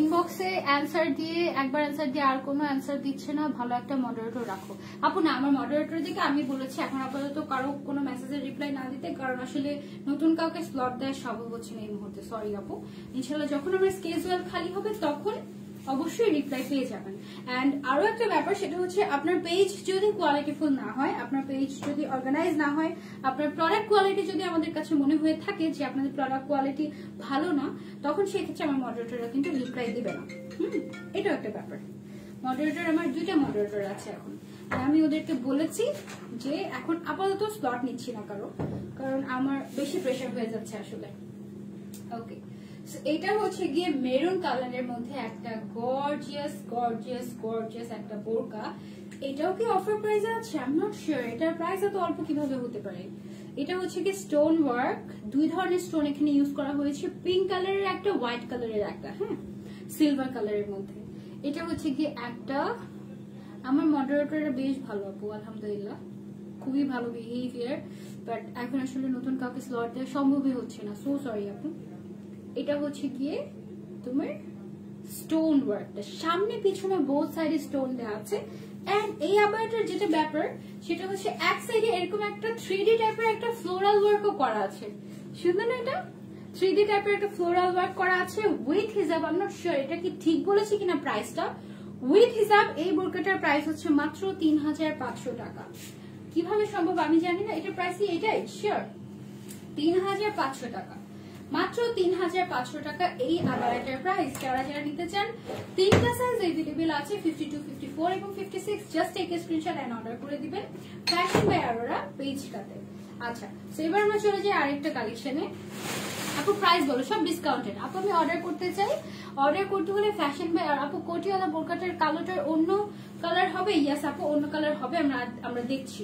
ইনবক্সে অ্যান্সার দিয়ে, একবার অ্যান্সার দিয়ে আর কোনো অ্যান্সার দিচ্ছে না, ভালো একটা মডারেটর রাখো। আপু না, আমার মডারেটর দিকে আমি বলেছি এখন আপাতত কারো কোনো মেসেজের রিপ্লাই না দিতে, কারণ আসলে নতুন কাউকে স্লট দেওয়া সম্ভব হচ্ছে না এই মুহূর্তে। সরি আপু, ইনশাল্লাহ যখন আমার স্কেজুয়াল খালি হবে তখন অবশ্যই রিপ্লাই পেয়ে যাবেন। এন্ড আরো একটা ব্যাপার, সেটা হচ্ছে আপনার পেজ যদি কোয়ালিটিফুল না হয়, আপনার পেজ যদি অর্গানাইজ না হয়, আপনার প্রোডাক্ট কোয়ালিটি যদি আমাদের কাছে মনে হয়ে থাকে যে আপনাদের প্রোডাক্ট কোয়ালিটি ভালো না, তখন সেক্ষেত্রে আমার মডারেটররা কিন্তু রিপ্লাই দিবে না। এটাও একটা ব্যাপার। মডারেটর আমার 2টা মডারেটর আছে এখন, আর আমি ওদেরকে বলেছি যে এখন আপাতত স্লট নিচ্ছি না কারণ আমার বেশি প্রেশার হয়ে যাচ্ছে আসলে। ওকে, এটা হচ্ছে গিয়ে মেরুন কালারের মধ্যে একটা গর্জিয়াস গর্জিয়াস গর্জিয়াস একটা বোরকা। এটাও কি অফার প্রাইসে আছে? I am not sure. এটার প্রাইস এত অল্প কিভাবে হতে পারে? এটা হচ্ছে কি স্টোন ওয়ার্ক, 2 ধরনের স্টোন এখানে ইউজ করা হয়েছে, পিঙ্ক কালারের একটা, হোয়াইট কালারের একটা, হ্যাঁ সিলভার কালারের মধ্যে। এটা হচ্ছে কি একটা, আমার মডারেটরটা বেশ ভালো আপু, আলহামদুলিল্লাহ খুবই ভালো বিহেভিয়ার, বাট এখন আসলে নতুন কাউকে স্লট দেওয়া সম্ভবই হচ্ছে না, সো সরি আপু। এটা হচ্ছে গিয়ে তোমার স্টোন ওয়ার্কটা, সামনে পিছনে বোথ সাইডে স্টোন দেওয়া আছে। এন্ড এই আবায়াটার যেটা ব্যাপার সেটা হচ্ছে এক সাইডে এরকম একটা 3D টাইপের একটা ফ্লোরাল ওয়ার্কও করা আছে। সুন্দর না? এটা 3D টাইপের একটা ফ্লোরাল ওয়ার্ক করা আছে উইথ হিজাব। আই এম নট শিওর এটা কি ঠিক বলেছি কিনা প্রাইসটা। উইথ হিজাব এই বোরকাটার প্রাইস হচ্ছে মাত্র 3500 টাকা। কিভাবে সম্ভব আমি জানি না, এটার প্রাইস কি এটাই? শিওর 3500 টাকা, মাত্র 3500 টাকা এই আবায়াটার প্রাইস। যারা যারা নিতে চান 3টা সাইজ अवेलेबल আছে, 52, 54 এবং 56। Just take a screenshot and order করে দিবেন ফ্যাশন বাই অরোরা পেজটাতে। আচ্ছা, তো এবার আমরা চলে যাই আরেকটা কালেকশনে। আপু প্রাইস বলো, সব ডিসকাউন্টেড। আপু আমি অর্ডার করতে চাই, অর্ডার করতে হলে ফ্যাশন বাই। আর আপু কোটিওয়ালা বোরকাটার কালোটার অন্য কালার হবে? ইয়াস আপু, অন্য কালার হবে, আমরা দেখছি,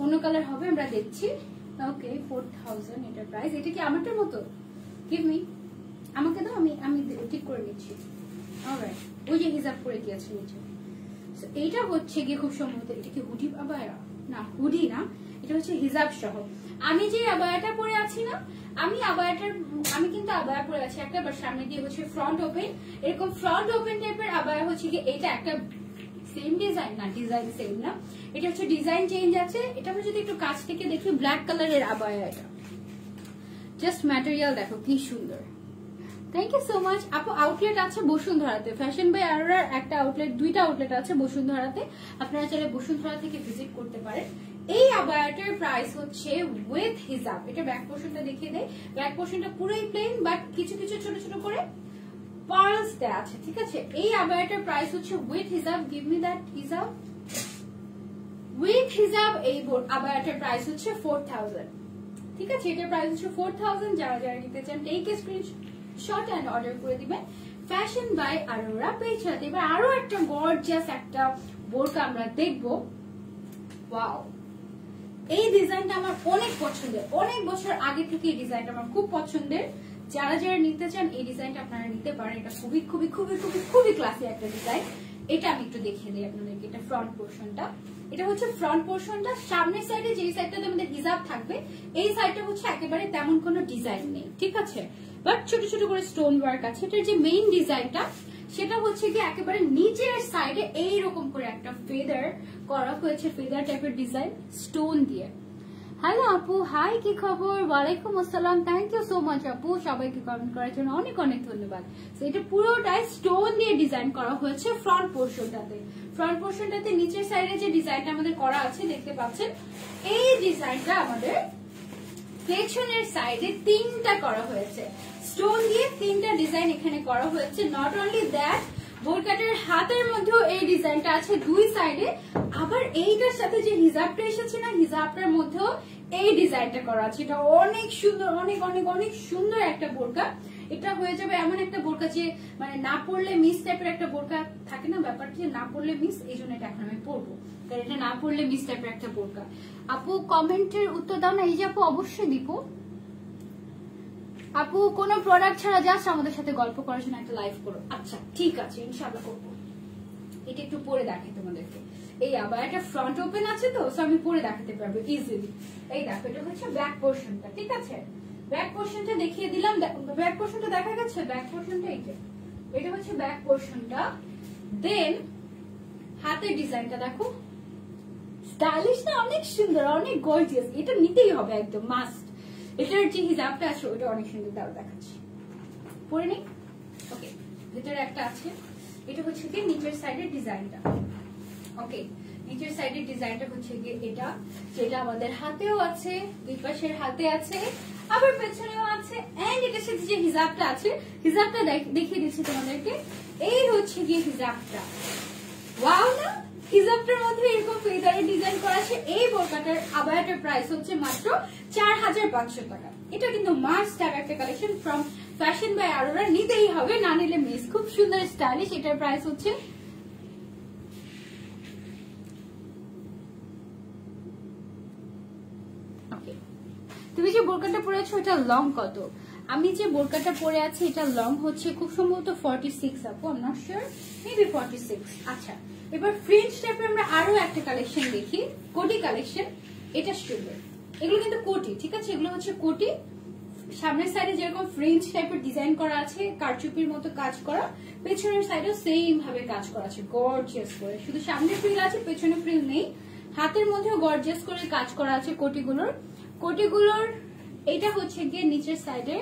অন্য কালার হবে, আমরা দেখছি। ওকে 4000 এটা প্রাইস। এটা কি আমারটার মতো? গিভ মি, আমাকে দাও, আমি ঠিক করে নিচ্ছি। অলরাইট, ওই যে হিজাব করে দিয়েছে নিচে। এইটা হচ্ছে গিয়ে খুব সম্ভবত এটা কি হুডি আবায়া? না হুডি না, এটা হচ্ছে হিজাব সহ। আমি যে আবায়াটা পরে আছি না, আমি কিন্তু আবায়া পরে আছি একটা, বাট সামনে দিয়ে হচ্ছে ফ্রন্ট ওপেন, এরকম ফ্রন্ট ওপেন টাইপের আবায়া হচ্ছে কি। এটা একটা সেম ডিজাইন না, ডিজাইন সেম না, এটা হচ্ছে ডিজাইন চেঞ্জ আছে। এটা আমরা যদি একটু কাছ থেকে দেখি, ব্ল্যাক কালারের আবায়া এটা। জাস্ট ম্যাটেরিয়াল দেখো কি সুন্দর। থ্যাংক ইউ সো মাচ আপু। আউটলেট আছে বসুন্ধরাতে, ফ্যাশন বাই আরোরার একটা আউটলেট, দুইটা আউটলেট আছে বসুন্ধরাতে, আপনারা চাইলে বসুন্ধরা থেকে ভিজিট করতে পারেন। এই আবায়াটার প্রাইস হচ্ছে উইথ হিজাব। এটা ব্যাক পোর্শনটা দেখিয়ে দেয়, ব্যাক পোর্শনটা পুরোই প্লেন, বাট কিছু কিছু ছোট ছোট করে পার্লস দেয়া আছে, ঠিক আছে। এই আবায়াটার প্রাইস হচ্ছে উইথ হিজাব। গিভ মি দ্যাট হিজাব, উইথ হিজাব। এই আবায়াটার প্রাইস হচ্ছে 4000, ঠিক আছে। এটার প্রাইস হচ্ছে 4000। যারা যারা নিতে চান take a screenshot and order করে দিবেন ফ্যাশন বাই আরোরা পেজটাতে। এবার আরো একটা গর্জিয়াস একটা বোরকা আমরা দেখবো। ওয়াও, এই ডিজাইনটা আমার অনেক পছন্দের, অনেক বছর আগে থেকে এই ডিজাইনটা আমার খুব পছন্দের। যারা যারা নিতে চান এই ডিজাইনটা আপনারা নিতে পারেন। এটা খুবই খুবই খুবই খুবই খুবই ক্লাসি একটা ডিজাইন। এটা আমি একটু দেখিয়ে দিই আপনাদেরকে। এটা ফ্রন্ট পোর্শনটা, এটা হচ্ছে ফ্রন্ট পোর্শনটা। সামনের সাইডে যে সাইডটাতে আমাদের হিজাব থাকবে, এই সাইডটা হচ্ছে একেবারে তেমন কোনো ডিজাইন নেই, ঠিক আছে, বাট ছোট ছোট করে স্টোন ওয়ার্ক আছে। এটার যে মেইন ডিজাইনটা সেটা হচ্ছে কি একেবারে নিচের সাইডে এইরকম করে একটা ফেদার করা হয়েছে, ফেদার টাইপের ডিজাইন স্টোন দিয়ে। হ্যালো আপু, হাই, কি খবর? ওয়ালাইকুম আসসালাম। থ্যাংক ইউ সো মাচ আপু, সবাইকে কমেন্ট করার জন্য অনেক অনেক ধন্যবাদ। এটা পুরোটাই স্টোন দিয়ে ডিজাইন করা হয়েছে ফ্রন্ট পোর্শনটাতে। ফ্রন্ট পোর্শনটাতে নিচের সাইডে যে ডিজাইনটা আমাদের করা আছে দেখতে পাচ্ছেন, এই ডিজাইনটা আমাদের পেছনের সাইডে তিনটা করা হয়েছে স্টোন দিয়ে, তিনটা ডিজাইন এখানে করা হয়েছে। নট অনলি দ্যাট, বোরকাটার হাতের মধ্যেও এই ডিজাইনটা আছে দুই সাইডে। আবার এইটার সাথে যে হিজাবটা এসেছে না, হিজাবটার মধ্যেও এই ডিজাইনটা করা আছে। এটা অনেক সুন্দর, অনেক অনেক অনেক সুন্দর একটা বোরকা। এটা হয়ে যাবে এমন একটা বোরকা যে মানে না পড়লে মিস টাইপের একটা বোরকা থাকে না, ব্যাপারটা যে না পড়লে মিস, এই জন্য এটা এখন আমি পরবো, কারণ এটা না পড়লে মিস টাইপের একটা বোরকা। আপু কমেন্টের উত্তর দাও না। এই যে আপু অবশ্যই দিব আপু, কোন প্রোডাক্ট ছাড়া জাস্ট আমাদের সাথে গল্প করার জন্য একটা লাইভ করো। আচ্ছা ঠিক আছে, ইনশাআল্লাহ করবো। এটা একটু পরে দেখাই তোমাদেরকে। এই আবার একটা ফ্রন্ট ওপেন আছে তো, আমি পরে দেখাতে পারবো ইজিলি। এই দেখো, এটা হচ্ছে ব্যাক পোর্শনটা, ঠিক আছে। ব্যাক পোর্শনটা দেখিয়ে দিলাম, ব্যাক পোর্শনটা দেখা গেছে। ব্যাক পোর্শনটা এটা হচ্ছে ব্যাক পোর্শনটা। দেন হাতের ডিজাইনটা দেখো, স্টাইলিশ না, অনেক সুন্দর, অনেক গর্জিয়াস। এটা নিতেই হবে একদম মাস্ট। এটার যে হিজাবটা আছে ওটা অনেক সুন্দর, দাও দেখাচ্ছি, পরে নেই। ওকে, ভিতরে একটা আছে। এটা হচ্ছে কি নিচের সাইডের ডিজাইনটা। ওকে, নিচের সাইডের ডিজাইনটা হচ্ছে গিয়ে এটা, যেটা আমাদের হাতেও আছে, দুই পাশের হাতে আছে, আবার পেছনেও আছে। এন্ড এটার সাথে যে হিজাবটা আছে, হিজাবটা দেখিয়ে দিচ্ছি তোমাদেরকে। এই হচ্ছে গিয়ে হিজাবটা। ওয়াও না, হিজাবটার মধ্যে এরকম ফেদারের ডিজাইন করা আছে। এই বোরকাটার আবায়াটার প্রাইস হচ্ছে মাত্র 4500 টাকা। এটা কিন্তু মাস্ট হ্যাভ একটা collection from fashion by Arora, নিতেই হবে, না নিলে মিস। খুব সুন্দর স্টাইলিশ। এটার প্রাইস হচ্ছে তুমি যে বোরকাটা পরে আছো এটা লং কত? আমি যে বোরকাটা পরে আছি এটা লং হচ্ছে খুব সম্ভবত 46 আপু, I am not sure, maybe 46। আচ্ছা, এবার ফ্রিঞ্জ টাইপের আমরা আরো একটা কালেকশন দেখি, কোটি কালেকশন। এটা সুন্দর, এগুলো কিন্তু কোটি, ঠিক আছে, এগুলো হচ্ছে কোটি। সামনের সাইডে যেরকম ফ্রিঞ্জ টাইপের ডিজাইন করা আছে, কারচুপির মতো কাজ করা, পেছনের সাইডেও সেম ভাবে কাজ করা আছে গর্জিয়াস করে। শুধু সামনে ফ্রিল আছে, পেছনে ফ্রিল নেই। হাতের মধ্যেও গর্জিয়াস করে কাজ করা আছে কোটিগুলোর। এটা হচ্ছে গিয়ে নিচের সাইডে।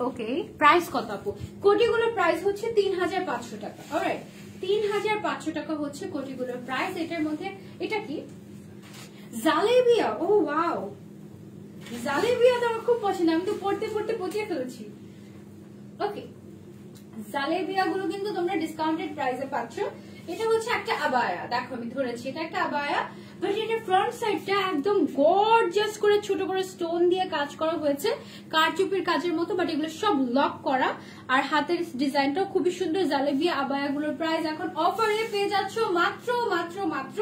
ওকে, প্রাইস কত আপু? কোটিগুলোর প্রাইস হচ্ছে 3500 টাকা। অলরাইট, 3500 টাকা হচ্ছে কোটিগুলোর প্রাইস। এটার মধ্যে এটা কি জালেবিয়া? ও ওয়াও, জালেবিয়া তো আমার খুব পছন্দ, আমি তো পড়তে পড়তে পচিয়ে ফেলেছি। ওকে, জালেবিয়া গুলো কিন্তু তোমরা ডিসকাউন্টেড প্রাইসে পাচ্ছ। এটা হচ্ছে একটা আবায়া, দেখো আমি ধরেছি, এটা একটা আবায়া। বাট এটা ফ্রন্ট সাইডটা একদম গর্জিয়াস করে ছোট করে স্টোন দিয়ে কাজ করা হয়েছে, কারচুপির কাজের মতো, বাট এগুলো সব লক করা। আর হাতের ডিজাইনটাও খুবই সুন্দর। জালেবিয়া আবায়াগুলোর প্রাইস এখন অফারে পেয়ে যাচ্ছ মাত্র মাত্র মাত্র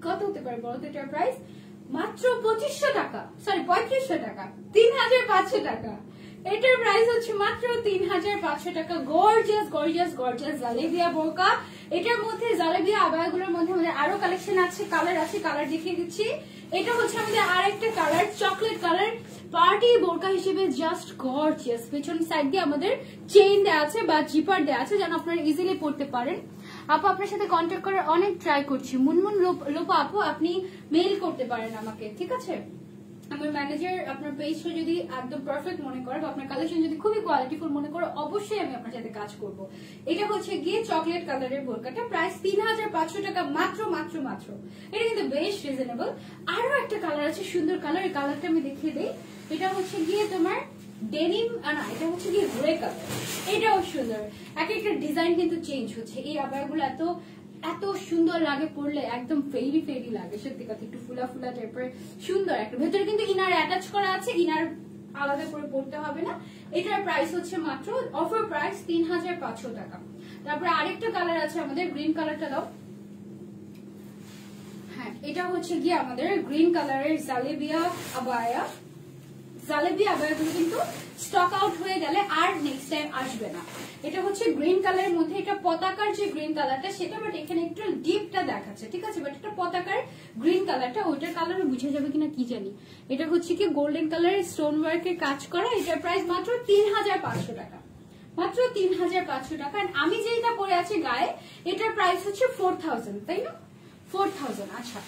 কত হতে পারে বলো তো এটার প্রাইস? মাত্র 2500 টাকা, সরি 3500 টাকা, 3500 টাকা। এটার প্রাইস হচ্ছে মাত্র 3500 টাকা। গর্জিয়াস গর্জিয়াস গর্জিয়াস জালেবিয়া বোরকা। এটার মধ্যে জালেবিয়া আবায়াগুলোর মধ্যে আমাদের আরো কালেকশন আছে, কালার আছে, কালার দেখিয়ে দিচ্ছি। এটা হচ্ছে আমাদের আরেকটা কালার, চকলেট কালার, পার্টি বোরকা হিসেবে জাস্ট গর্জিয়াস। পেছন সাইড দিয়ে আমাদের চেইন দেওয়া আছে বা জিপার দেওয়া আছে যেন আপনারা ইজিলি পড়তে পারেন। আপু আপনার সাথে কন্ট্যাক্ট করার অনেক ট্রাই করছি, মুনমুন লোপা আপু আপনি মেইল করতে পারেন আমাকে, ঠিক আছে? আমার ম্যানেজার আপনার পেজটা যদি একদম পারফেক্ট মনে করে বা আপনার কালেকশন যদি খুবই কোয়ালিটিফুল মনে করে, অবশ্যই আমি আপনার সাথে কাজ করব। এটা হচ্ছে গিয়ে চকলেট কালারের বোরকাটা, প্রাইস 3500 টাকা মাত্র মাত্র মাত্র। এটা কিন্তু বেশ রিজনেবল। আরো একটা কালার আছে, সুন্দর কালার, এই কালারটা আমি দেখিয়ে দিই। এটা হচ্ছে গিয়ে তোমার ডেনিম, না এটা হচ্ছে গিয়ে গ্রে কালার। এটাও সুন্দর, এক একটা ডিজাইন কিন্তু চেঞ্জ হচ্ছে। এই আবায়াগুলো এত এত সুন্দর লাগে পরলে, একদম ফেরি ফেরি লাগে, সত্যি কথা। একটু ফুলা ফুলা টাইপের সুন্দর একটা, ভেতরে কিন্তু ইনার অ্যাটাচ করা আছে, ইনার আলাদা করে পড়তে হবে না। এটার প্রাইস হচ্ছে মাত্র অফার প্রাইস 3500 টাকা। তারপরে আরেকটা কালার আছে আমাদের, গ্রিন কালারটা দাও। হ্যাঁ, এটা হচ্ছে গিয়ে আমাদের গ্রিন কালারের জালেবিয়া আবায়া। জালেবিয়া আবায়াগুলো কিন্তু স্টক আউট হয়ে গেলে আর নেক্সট টাইম আসবে না। এটা হচ্ছে গ্রিন কালারের মধ্যে, এটা পতাকার যে গ্রিন কালারটা সেটা, বাট এখানে একটু ডিপটা দেখাচ্ছে, ঠিক আছে? বাট এটা পতাকার গ্রিন কালারটা, ওইটার কালারও বুঝে যাবে কিনা কি জানি। এটা হচ্ছে কি গোল্ডেন কালারের স্টোন ওয়ার্কের কাজ করা। এটার প্রাইস মাত্র 3500 টাকা, মাত্র 3500 টাকা। আমি যেটা পরে আছি গায়ে, এটার প্রাইস হচ্ছে 4000, তাই না? 4000। আচ্ছা,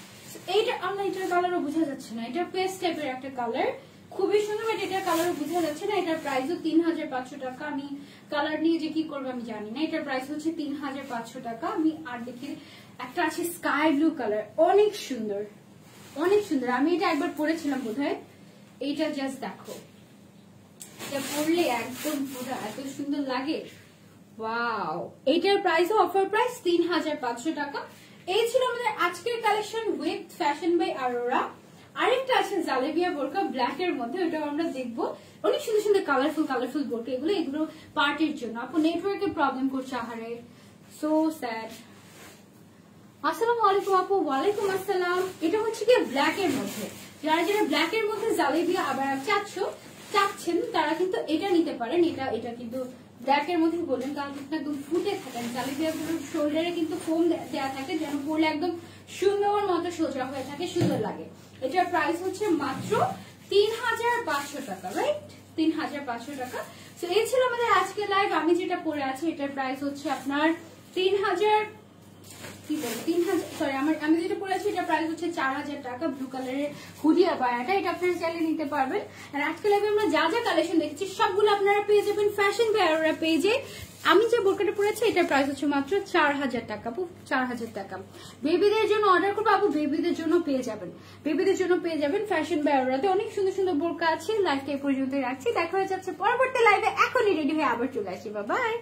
এইটা আমরা, এটার কালারও বোঝা যাচ্ছে না, এটা পেস্ট টাইপের একটা কালার, খুবই সুন্দর। বাট এটার কালারও বোঝা যাচ্ছে না। এটার প্রাইসও 3500 টাকা। আমি কালার নিয়ে যে কি করবো আমি জানি না। এটার প্রাইস হচ্ছে 3500 টাকা। আমি আর দেখি একটা আছে স্কাই ব্লু কালার, অনেক সুন্দর, অনেক সুন্দর। আমি এটা একবার পরেছিলাম বোধহয়। এইটা জাস্ট দেখো, এটা পরলে একদম পুরো এত সুন্দর লাগে, ওয়াও। এইটার প্রাইসও অফার প্রাইস 3500 টাকা। এই ছিল আমাদের আজকের collection with fashion by Arora. আরেকটা আছে জালেবিয়া বোরকা ব্ল্যাক এর মধ্যে, ওটাও আমরা দেখবো। অনেক সুন্দর সুন্দর কালারফুল কালারফুল বোরকা এগুলো, এগুলো পার্টির জন্য। আপু নেটওয়ার্কের প্রবলেম করছে, আহারে, সো স্যাড। আসসালামু আলাইকুম আপু। ওয়ালাইকুম আসসালাম। এটা হচ্ছে কি ব্ল্যাক এর মধ্যে, যারা যারা ব্ল্যাক এর মধ্যে জালেবিয়া আবার চাচ্ছেন তারা কিন্তু এটা নিতে পারেন। এটা কিন্তু ব্ল্যাক এর মধ্যে বললেন, কারণ একদম ফুটে থাকেন জালেবিয়া গুলোর শোল্ডারে কিন্তু ফোম দেওয়া থাকে যেন পরলে একদম সুন্দর মতো সোজা হয়ে থাকে, সুন্দর লাগে। এটার প্রাইস হচ্ছে মাত্র 3500 টাকা, রাইট? 3500 টাকা। তো এই ছিল আমাদের আজকে লাইভ। আমি যেটা পরে আছি এটার প্রাইস হচ্ছে আপনার 3000, সরি, আমি যেটা পরে আছি এটার প্রাইস হচ্ছে 4000 টাকা। ব্লু কালারের হুডি আবায়াটা, এটা আপনারা চাইলে নিতে পারবেন। আর আজকে লাইভে আমরা যা যা কালেকশন দেখেছি সবগুলো আপনারা পেয়ে যাবেন ফ্যাশন বাই আরোরা পেজে। আমি যে বোরকাটা পরেছি এটার প্রাইস হচ্ছে মাত্র 4000 টাকা, 4000 টাকা। বেবিদের জন্য অর্ডার করবো আপু, বেবিদের জন্য পেয়ে যাবেন, বেবিদের জন্য পেয়ে যাবেন ফ্যাশন বাই আরোরাতে। অনেক সুন্দর সুন্দর বোরকা আছে। লাইভটা এই পর্যন্ত রাখছি, দেখা হয়ে যাচ্ছে পরবর্তী লাইভে। এখনই রেডি হয়ে আবার চলে আসি, বাই বাই।